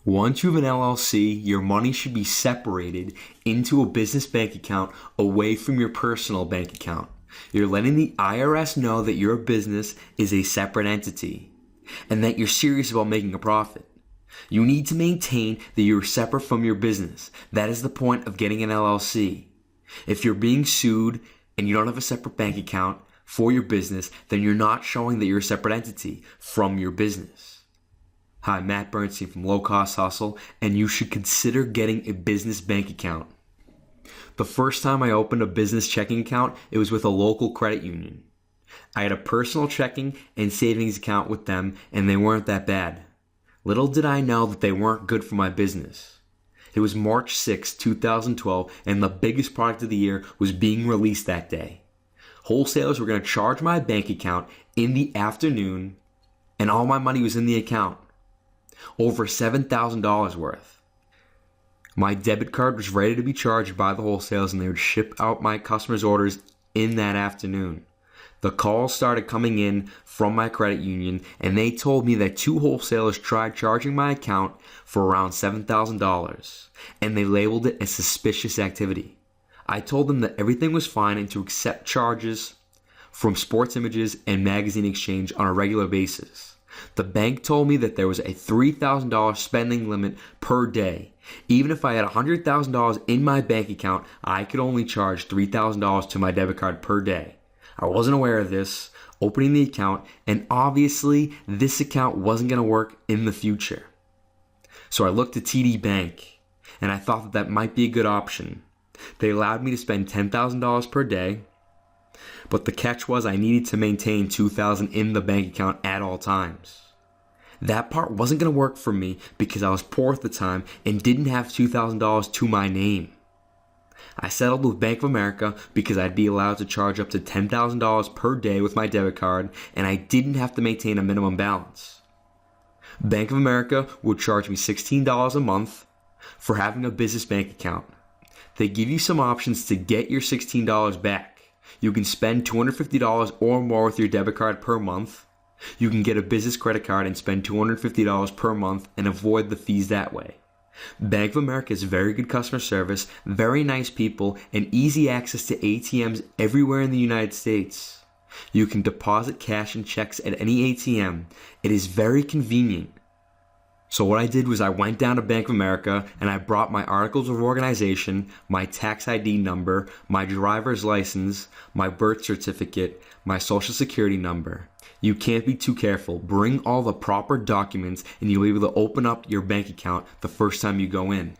Once you have an LLC, your money should be separated into a business bank account away from your personal bank account. You're letting the IRS know that your business is a separate entity and that you're serious about making a profit. You need to maintain that you're separate from your business. That is the point of getting an LLC. If you're being sued and you don't have a separate bank account for your business, then you're not showing that you're a separate entity from your business. Hi, Matt Bernstein from Low Cost Hustle, and you should consider getting a business bank account. The first time I opened a business checking account, it was with a local credit union. I had a personal checking and savings account with them, and they weren't that bad. Little did I know that they weren't good for my business. It was March 6, 2012, and the biggest product of the year was being released that day. Wholesalers were going to charge my bank account in the afternoon, and all my money was in the account. Over $7,000 worth. My debit card was ready to be charged by the wholesalers, and they would ship out my customers' orders in that afternoon. The calls started coming in from my credit union, and they told me that 2 wholesalers tried charging my account for around $7,000, and they labeled it as suspicious activity. I told them that everything was fine and to accept charges from Sports Images and Magazine Exchange on a regular basis. The bank told me that there was a $3,000 spending limit per day. Even if I had $100,000 in my bank account, I could only charge $3,000 to my debit card per day. I wasn't aware of this, opening the account, and obviously this account wasn't going to work in the future. So I looked at TD Bank, and I thought that might be a good option. They allowed me to spend $10,000 per day, but the catch was I needed to maintain $2,000 in the bank account at all times. That part wasn't going to work for me because I was poor at the time and didn't have $2,000 to my name. I settled with Bank of America because I'd be allowed to charge up to $10,000 per day with my debit card, and I didn't have to maintain a minimum balance. Bank of America would charge me $16 a month for having a business bank account. They give you some options to get your $16 back. You can spend $250 or more with your debit card per month. You can get a business credit card and spend $250 per month and avoid the fees that way. Bank of America is very good customer service, very nice people, and easy access to ATMs everywhere in the United States. You can deposit cash and checks at any ATM. It is very convenient. So what I did was I went down to Bank of America and I brought my articles of organization, my tax ID number, my driver's license, my birth certificate, my social security number. You can't be too careful. Bring all the proper documents and you'll be able to open up your bank account the first time you go in.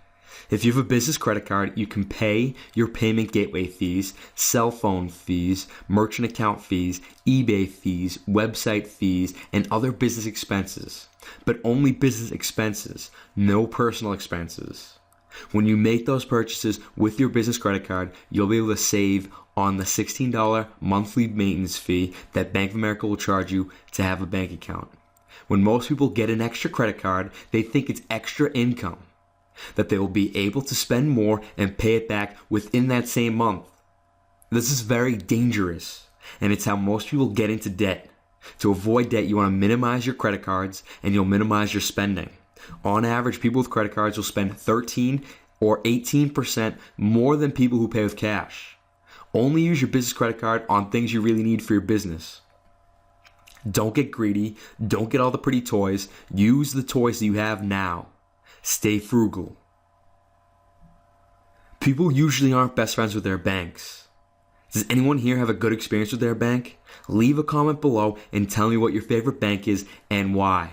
If you have a business credit card, you can pay your payment gateway fees, cell phone fees, merchant account fees, eBay fees, website fees, and other business expenses. But only business expenses, no personal expenses. When you make those purchases with your business credit card, you'll be able to save on the $16 monthly maintenance fee that Bank of America will charge you to have a bank account. When most people get an extra credit card, they think it's extra income, that they will be able to spend more and pay it back within that same month. This is very dangerous, and it's how most people get into debt. To avoid debt, you want to minimize your credit cards and you'll minimize your spending. On average, people with credit cards will spend 13 or 18% more than people who pay with cash. Only use your business credit card on things you really need for your business. Don't get greedy. Don't get all the pretty toys. Use the toys that you have now. Stay frugal. People usually aren't best friends with their banks. Does anyone here have a good experience with their bank? Leave a comment below and tell me what your favorite bank is and why.